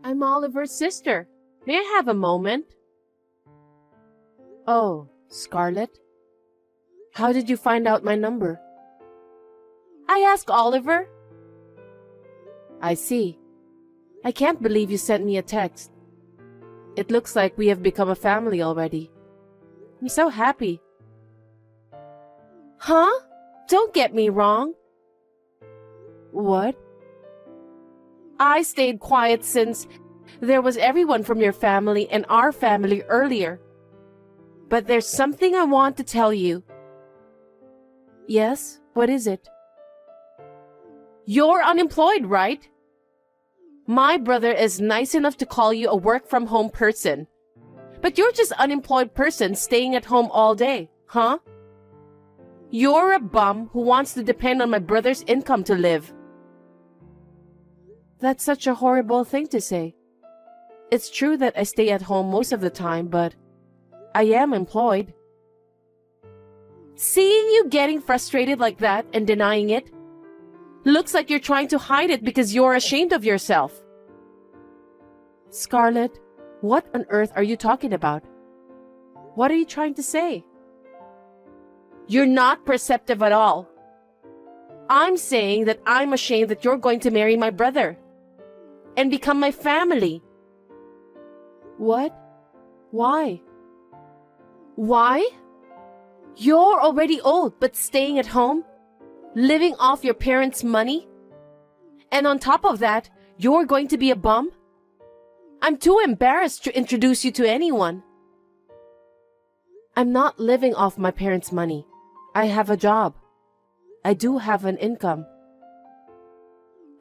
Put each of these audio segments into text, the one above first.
I'm Oliver's sister. May I have a moment? Oh, Scarlett? How did you find out my number? I asked Oliver. I see. I can't believe you sent me a text. It looks like we have become a family already. I'm so happy. Huh? Don't get me wrong. What? I stayed quiet since there was everyone from your family and our family earlier. But there's something I want to tell you. Yes? What is it? You're unemployed, right? My brother is nice enough to call you a work-from-home person. But you're just an unemployed person staying at home all day, huh? You're a bum who wants to depend on my brother's income to live. That's such a horrible thing to say. It's true that I stay at home most of the time, but I am employed. Seeing you getting frustrated like that and denying it, looks like you're trying to hide it because you're ashamed of yourself. Scarlett, what on earth are you talking about? What are you trying to say? You're not perceptive at all. I'm saying that I'm ashamed that you're going to marry my brother and become my family. What? Why? Why? You're already old but staying at home, living off your parents' money, and on top of that, you're going to be a bum? I'm too embarrassed to introduce you to anyone. I'm not living off my parents' money. I have a job. I do have an income.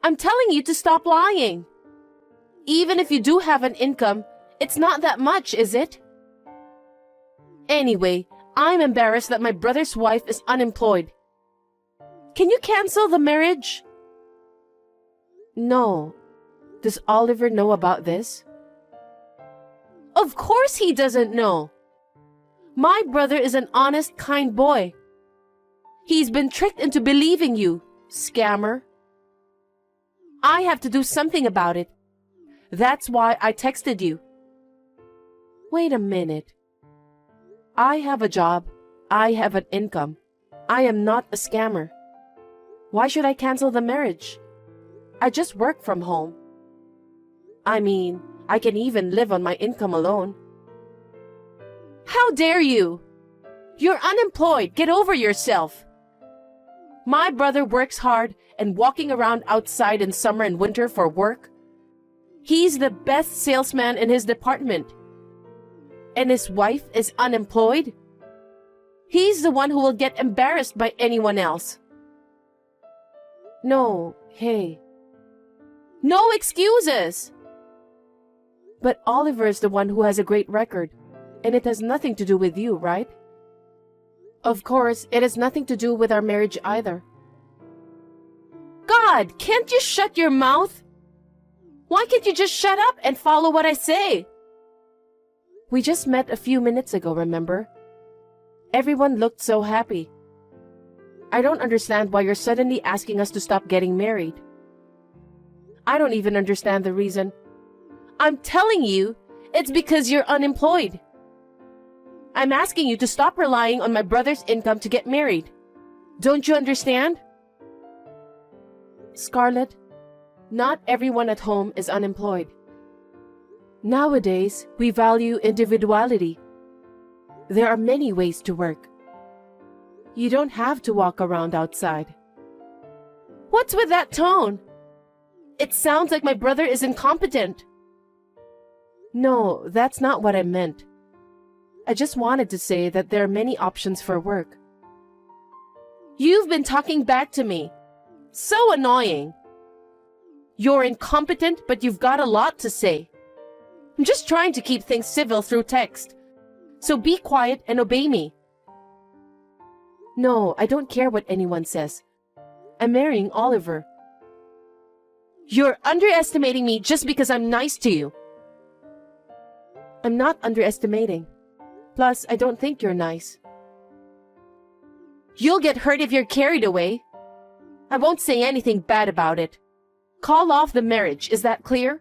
I'm telling you to stop lying. Even if you do have an income, it's not that much, is it? Anyway, I'm embarrassed that my brother's wife is unemployed. Can you cancel the marriage? No. Does Oliver know about this? Of course he doesn't know. My brother is an honest, kind boy. He's been tricked into believing you, scammer. I have to do something about it. That's why I texted you. Wait a minute. I have a job. I have an income. I am not a scammer. Why should I cancel the marriage? I just work from home. I mean, I can even live on my income alone. How dare you? You're unemployed. Get over yourself. My brother works hard and walking around outside in summer and winter for work. He's the best salesman in his department. And his wife is unemployed? He's the one who will get embarrassed by anyone else. No, hey. No excuses! But Oliver is the one who has a great record, and it has nothing to do with you, right? Of course, it has nothing to do with our marriage either. God, can't you shut your mouth? Why can't you just shut up and follow what I say? We just met a few minutes ago, remember? Everyone looked so happy. I don't understand why you're suddenly asking us to stop getting married. I don't even understand the reason. I'm telling you, it's because you're unemployed. I'm asking you to stop relying on my brother's income to get married. Don't you understand? Scarlett, not everyone at home is unemployed. Nowadays, we value individuality. There are many ways to work. You don't have to walk around outside. What's with that tone? It sounds like my brother is incompetent. No, that's not what I meant. I just wanted to say that there are many options for work. You've been talking back to me. So annoying. You're incompetent, but you've got a lot to say. I'm just trying to keep things civil through text. So be quiet and obey me. No, I don't care what anyone says. I'm marrying Oliver. You're underestimating me just because I'm nice to you. I'm not underestimating. Plus, I don't think you're nice. You'll get hurt if you're carried away. I won't say anything bad about it. Call off the marriage, is that clear?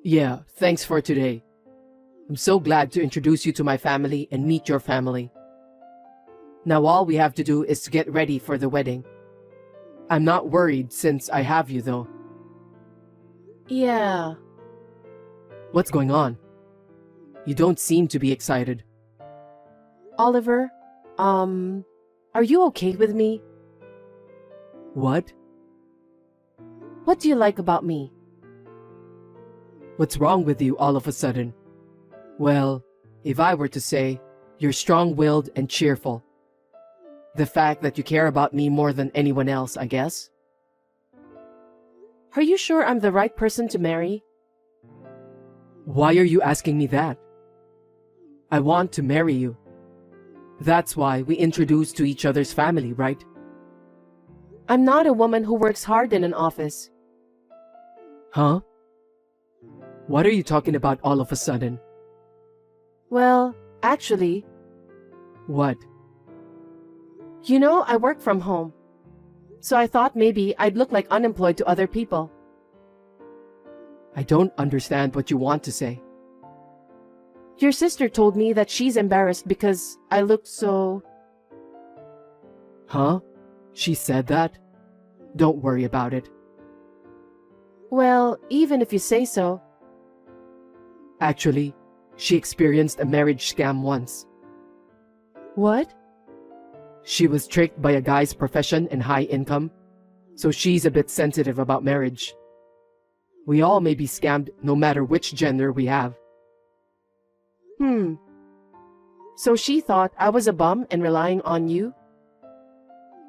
Yeah, thanks for today. I'm so glad to introduce you to my family and meet your family. Now all we have to do is to get ready for the wedding. I'm not worried since I have you though. Yeah. What's going on? You don't seem to be excited. Oliver, are you okay with me? What? What do you like about me? What's wrong with you all of a sudden? Well, if I were to say, you're strong-willed and cheerful. The fact that you care about me more than anyone else, I guess. Are you sure I'm the right person to marry? Why are you asking me that? I want to marry you. That's why we introduced to each other's family, right? I'm not a woman who works hard in an office. Huh? What are you talking about all of a sudden? Well, actually, What? you know, I work from home. So I thought maybe I'd look like unemployed to other people. I don't understand what you want to say. Your sister told me that she's embarrassed because I look so... Huh? She said that? Don't worry about it. Well, even if you say so. Actually, she experienced a marriage scam once. What? She was tricked by a guy's profession and high income, so she's a bit sensitive about marriage. We all may be scammed no matter which gender we have. So she thought I was a bum and relying on you?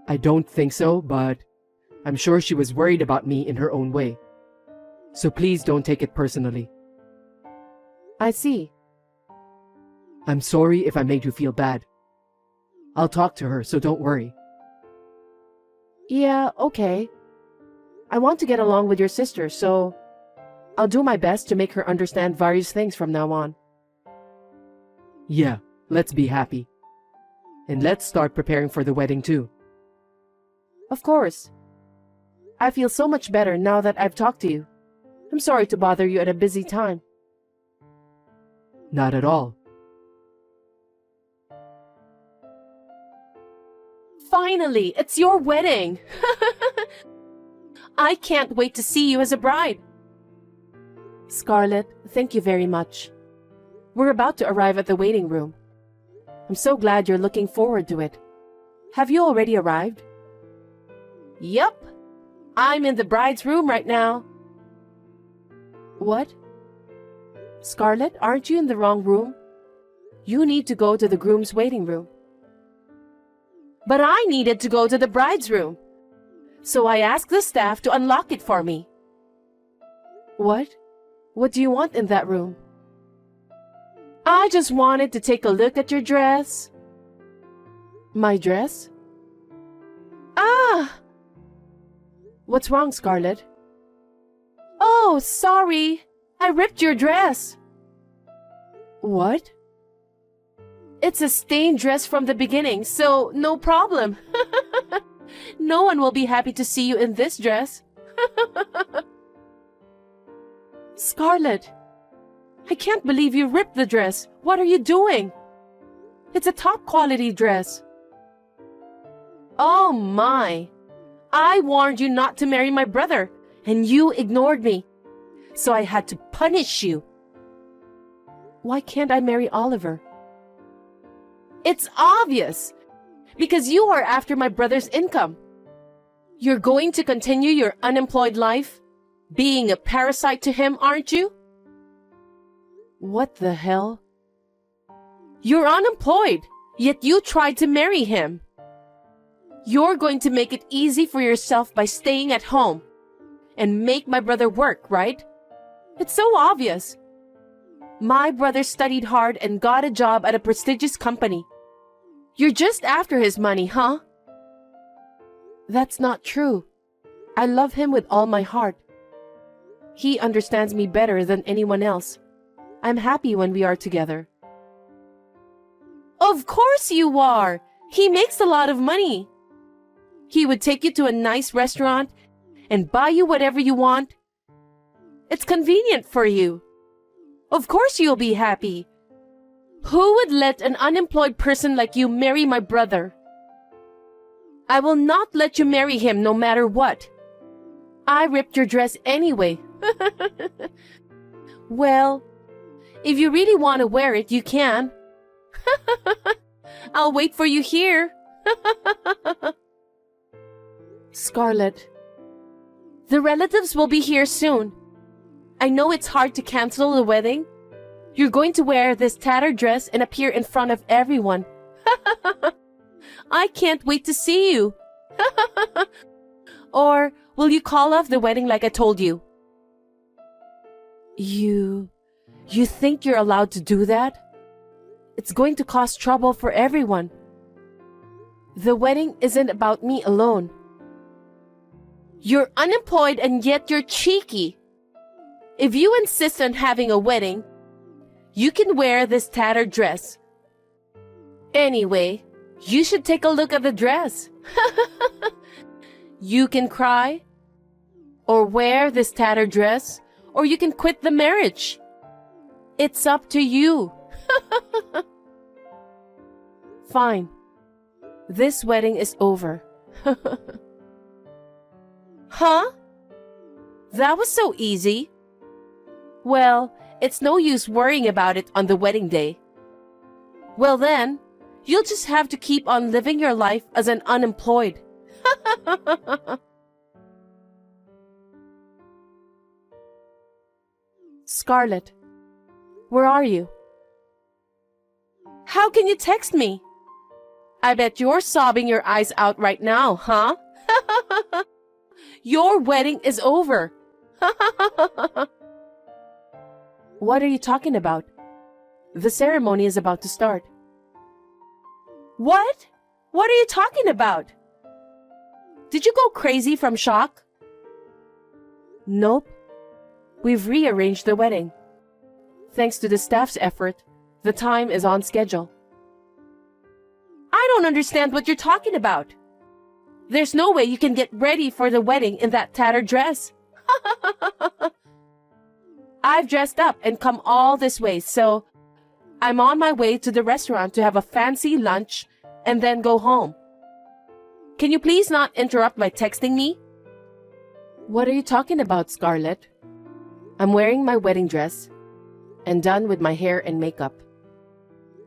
I don't think so, but I'm sure she was worried about me in her own way. So please don't take it personally. I see. I'm sorry if I made you feel bad. I'll talk to her, so don't worry. Yeah, okay. I want to get along with your sister, so I'll do my best to make her understand various things from now on. Yeah, let's be happy. And let's start preparing for the wedding too. Of course. I feel so much better now that I've talked to you. I'm sorry to bother you at a busy time. Not at all. Finally, it's your wedding! I can't wait to see you as a bride. Scarlett, thank you very much. We're about to arrive at the waiting room. I'm so glad you're looking forward to it. Have you already arrived? Yup. I'm in the bride's room right now. What? Scarlett, aren't you in the wrong room? You need to go to the groom's waiting room. But I needed to go to the bride's room. So I asked the staff to unlock it for me. What? What do you want in that room? I just wanted to take a look at your dress. My dress? Ah! What's wrong, Scarlett? Oh, sorry. I ripped your dress. What? It's a stained dress from the beginning, so no problem. No one will be happy to see you in this dress. Scarlett, I can't believe you ripped the dress. What are you doing? It's a top quality dress. Oh my. I warned you not to marry my brother, and you ignored me. So I had to punish you. Why can't I marry Oliver? It's obvious. Because you are after my brother's income. You're going to continue your unemployed life, being a parasite to him, aren't you? What the hell? You're unemployed, yet you tried to marry him. You're going to make it easy for yourself by staying at home and make my brother work, right? It's so obvious. My brother studied hard and got a job at a prestigious company. You're just after his money, huh? That's not true. I love him with all my heart. He understands me better than anyone else. I'm happy when we are together. Of course you are! He makes a lot of money. He would take you to a nice restaurant and buy you whatever you want. It's convenient for you. Of course you'll be happy. Who would let an unemployed person like you marry my brother? I will not let you marry him no matter what. I ripped your dress anyway. Well, if you really want to wear it, you can. I'll wait for you here. Scarlett, the relatives will be here soon. I know it's hard to cancel the wedding. You're going to wear this tattered dress and appear in front of everyone. I can't wait to see you. Or will you call off the wedding like I told you? You think you're allowed to do that? It's going to cause trouble for everyone. The wedding isn't about me alone. You're unemployed and yet you're cheeky. If you insist on having a wedding, you can wear this tattered dress. Anyway, you should take a look at the dress. You can cry, or wear this tattered dress, or you can quit the marriage. It's up to you. Fine. This wedding is over. Huh? That was so easy. Well, it's no use worrying about it on the wedding day. Well then, you'll just have to keep on living your life as an unemployed. Scarlett, where are you? How can you text me? I bet you're sobbing your eyes out right now, huh? Your wedding is over. What are you talking about? The ceremony is about to start. What? What are you talking about? Did you go crazy from shock? Nope. We've rearranged the wedding. Thanks to the staff's effort, the time is on schedule. I don't understand what you're talking about. There's no way you can get ready for the wedding in that tattered dress. I've dressed up and come all this way, so I'm on my way to the restaurant to have a fancy lunch and then go home. Can you please not interrupt by texting me? What are you talking about, Scarlett? I'm wearing my wedding dress and done with my hair and makeup.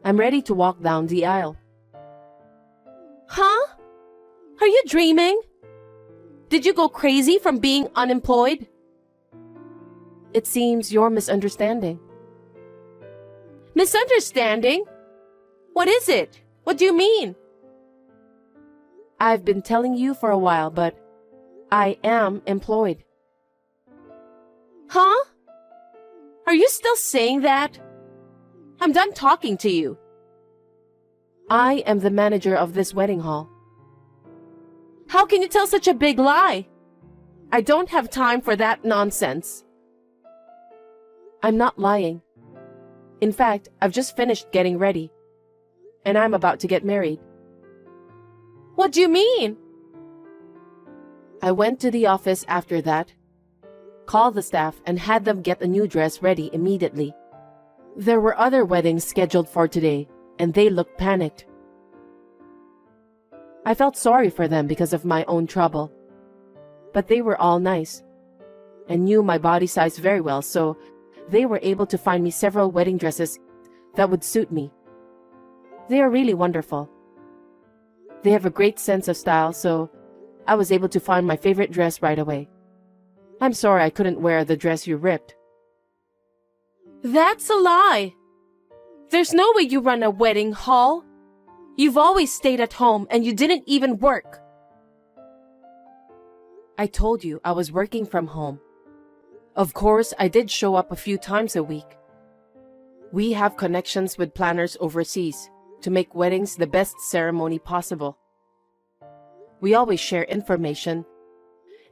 I'm ready to walk down the aisle. Huh? Are you dreaming? Did you go crazy from being unemployed? It seems you're misunderstanding. Misunderstanding? What is it? What do you mean? I've been telling you for a while, but I am employed. Huh? Are you still saying that? I'm done talking to you. I am the manager of this wedding hall. How can you tell such a big lie? I don't have time for that nonsense. I'm not lying. In fact, I've just finished getting ready, and I'm about to get married. What do you mean? I went to the office after that, called the staff, and had them get a new dress ready immediately. There were other weddings scheduled for today, and they looked panicked. I felt sorry for them because of my own trouble, but they were all nice and knew my body size very well, so they were able to find me several wedding dresses that would suit me. They are really wonderful. They have a great sense of style, so I was able to find my favorite dress right away. I'm sorry I couldn't wear the dress you ripped. That's a lie. There's no way you run a wedding hall. You've always stayed at home and you didn't even work. I told you I was working from home. Of course, I did show up a few times a week. We have connections with planners overseas to make weddings the best ceremony possible. We always share information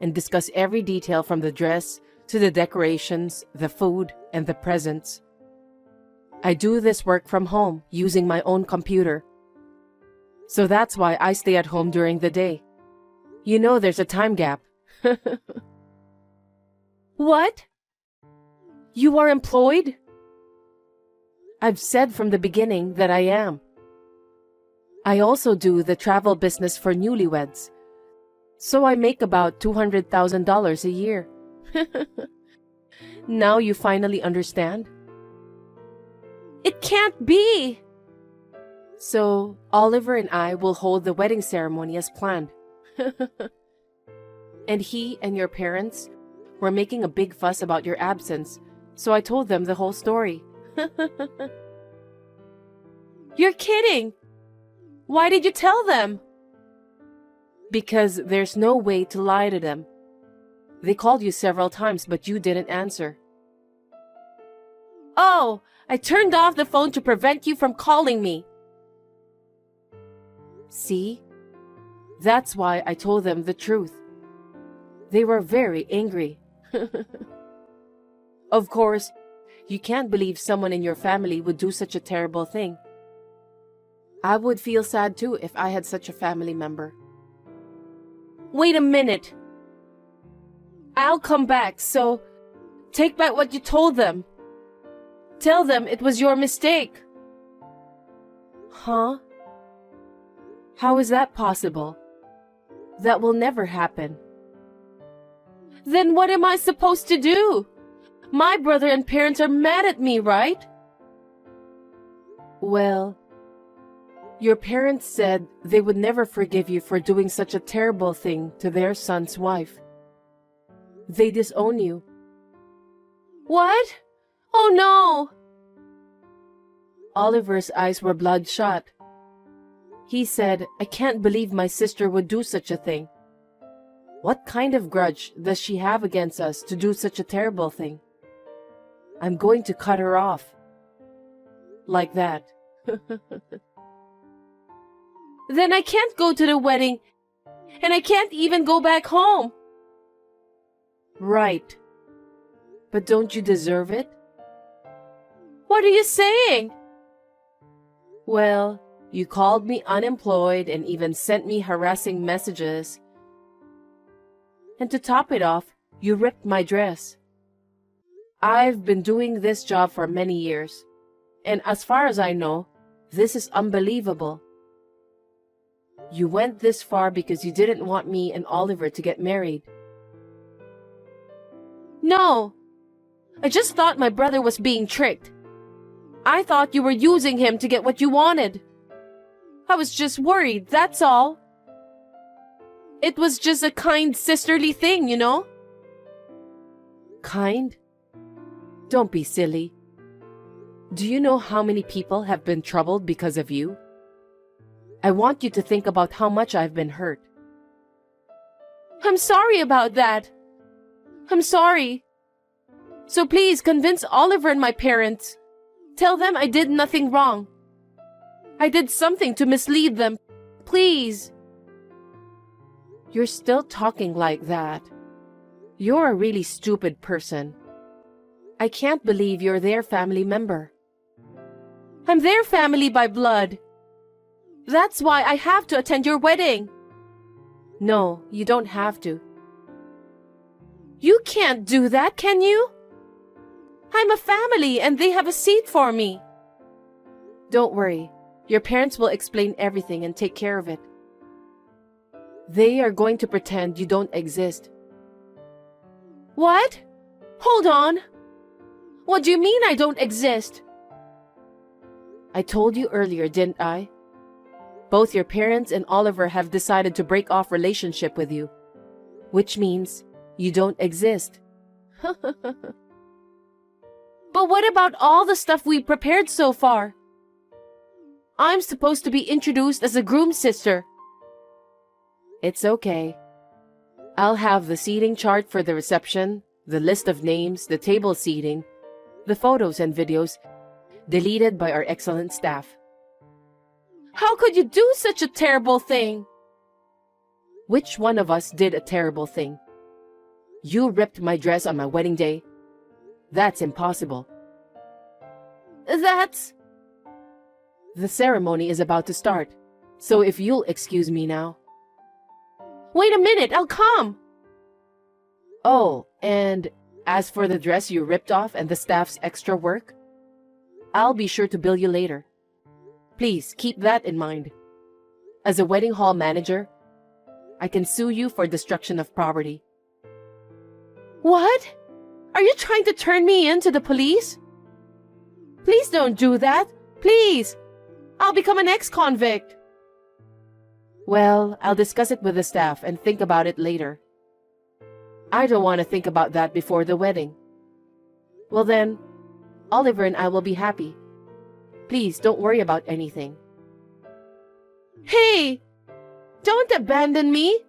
and discuss every detail from the dress to the decorations, the food, and the presents. I do this work from home using my own computer. So that's why I stay at home during the day. You know there's a time gap. What? You are employed? I've said from the beginning that I am. I also do the travel business for newlyweds, so I make about $200,000 a year. Now you finally understand? It can't be! So, Oliver and I will hold the wedding ceremony as planned. And he and your parents were making a big fuss about your absence, so I told them the whole story. You're kidding! Why did you tell them? Because there's no way to lie to them. They called you several times, but you didn't answer. Oh, I turned off the phone to prevent you from calling me. See? That's why I told them the truth. They were very angry. Of course, you can't believe someone in your family would do such a terrible thing. I would feel sad too if I had such a family member. Wait a minute. I'll come back, so take back what you told them. Tell them it was your mistake. Huh? How is that possible? That will never happen. Then what am I supposed to do? My brother and parents are mad at me, right? Well, your parents said they would never forgive you for doing such a terrible thing to their son's wife. They disown you. What? Oh no! Oliver's eyes were bloodshot. He said, I can't believe my sister would do such a thing. What kind of grudge does she have against us to do such a terrible thing? I'm going to cut her off. Like that. Then I can't go to the wedding, and I can't even go back home. Right. But don't you deserve it? What are you saying? Well, you called me unemployed and even sent me harassing messages. And to top it off, you ripped my dress. I've been doing this job for many years, and as far as I know, this is unbelievable. You went this far because you didn't want me and Oliver to get married. No! I just thought my brother was being tricked. I thought you were using him to get what you wanted. I was just worried, that's all. It was just a kind sisterly thing, you know? Kind? Don't be silly. Do you know how many people have been troubled because of you? I want you to think about how much I've been hurt. I'm sorry about that. I'm sorry. So please convince Oliver and my parents. Tell them I did nothing wrong. I did something to mislead them. Please. You're still talking like that. You're a really stupid person. I can't believe you're their family member. I'm their family by blood. That's why I have to attend your wedding. No, you don't have to. You can't do that, can you? I'm a family and they have a seat for me. Don't worry. Your parents will explain everything and take care of it. They are going to pretend you don't exist. What? Hold on. What do you mean I don't exist? I told you earlier, didn't I? Both your parents and Oliver have decided to break off relationship with you, which means you don't exist. But what about all the stuff we prepared so far? I'm supposed to be introduced as a groom's sister. It's okay. I'll have the seating chart for the reception, the list of names, the table seating, the photos and videos, deleted by our excellent staff. How could you do such a terrible thing? Which one of us did a terrible thing? You ripped my dress on my wedding day. That's impossible. That's... The ceremony is about to start, so if you'll excuse me now. Wait a minute, I'll come. Oh, and as for the dress you ripped off and the staff's extra work, I'll be sure to bill you later. Please keep that in mind. As a wedding hall manager, I can sue you for destruction of property. What? Are you trying to turn me in to the police? Please don't do that. Please. I'll become an ex-convict. Well, I'll discuss it with the staff and think about it later. I don't want to think about that before the wedding. Well then, Oliver and I will be happy. Please don't worry about anything. Hey! Don't abandon me!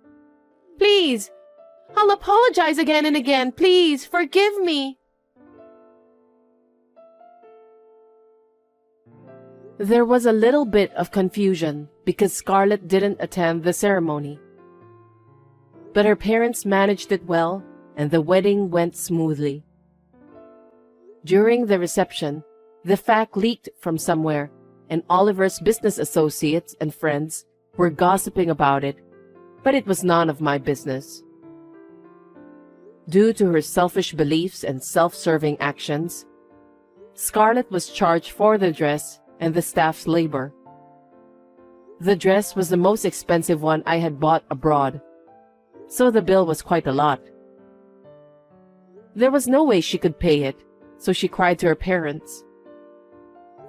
Please! I'll apologize again and again. Please, forgive me. There was a little bit of confusion because Scarlett didn't attend the ceremony. But her parents managed it well, and the wedding went smoothly. During the reception, the fact leaked from somewhere, and Oliver's business associates and friends were gossiping about it, but it was none of my business. Due to her selfish beliefs and self-serving actions, Scarlett was charged for the dress and the staff's labor. The dress was the most expensive one I had bought abroad, so the bill was quite a lot. There was no way she could pay it, so she cried to her parents.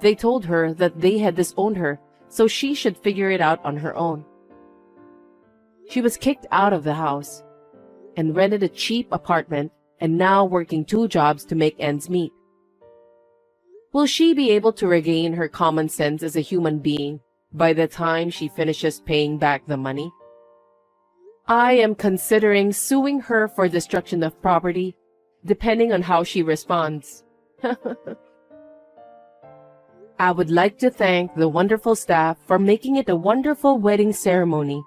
They told her that they had disowned her, so she should figure it out on her own. She was kicked out of the house and rented a cheap apartment and now working 2 jobs to make ends meet. Will she be able to regain her common sense as a human being by the time she finishes paying back the money? I am considering suing her for destruction of property, depending on how she responds. I would like to thank the wonderful staff for making it a wonderful wedding ceremony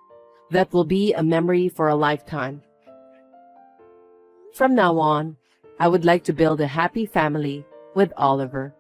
that will be a memory for a lifetime. From now on, I would like to build a happy family with Oliver.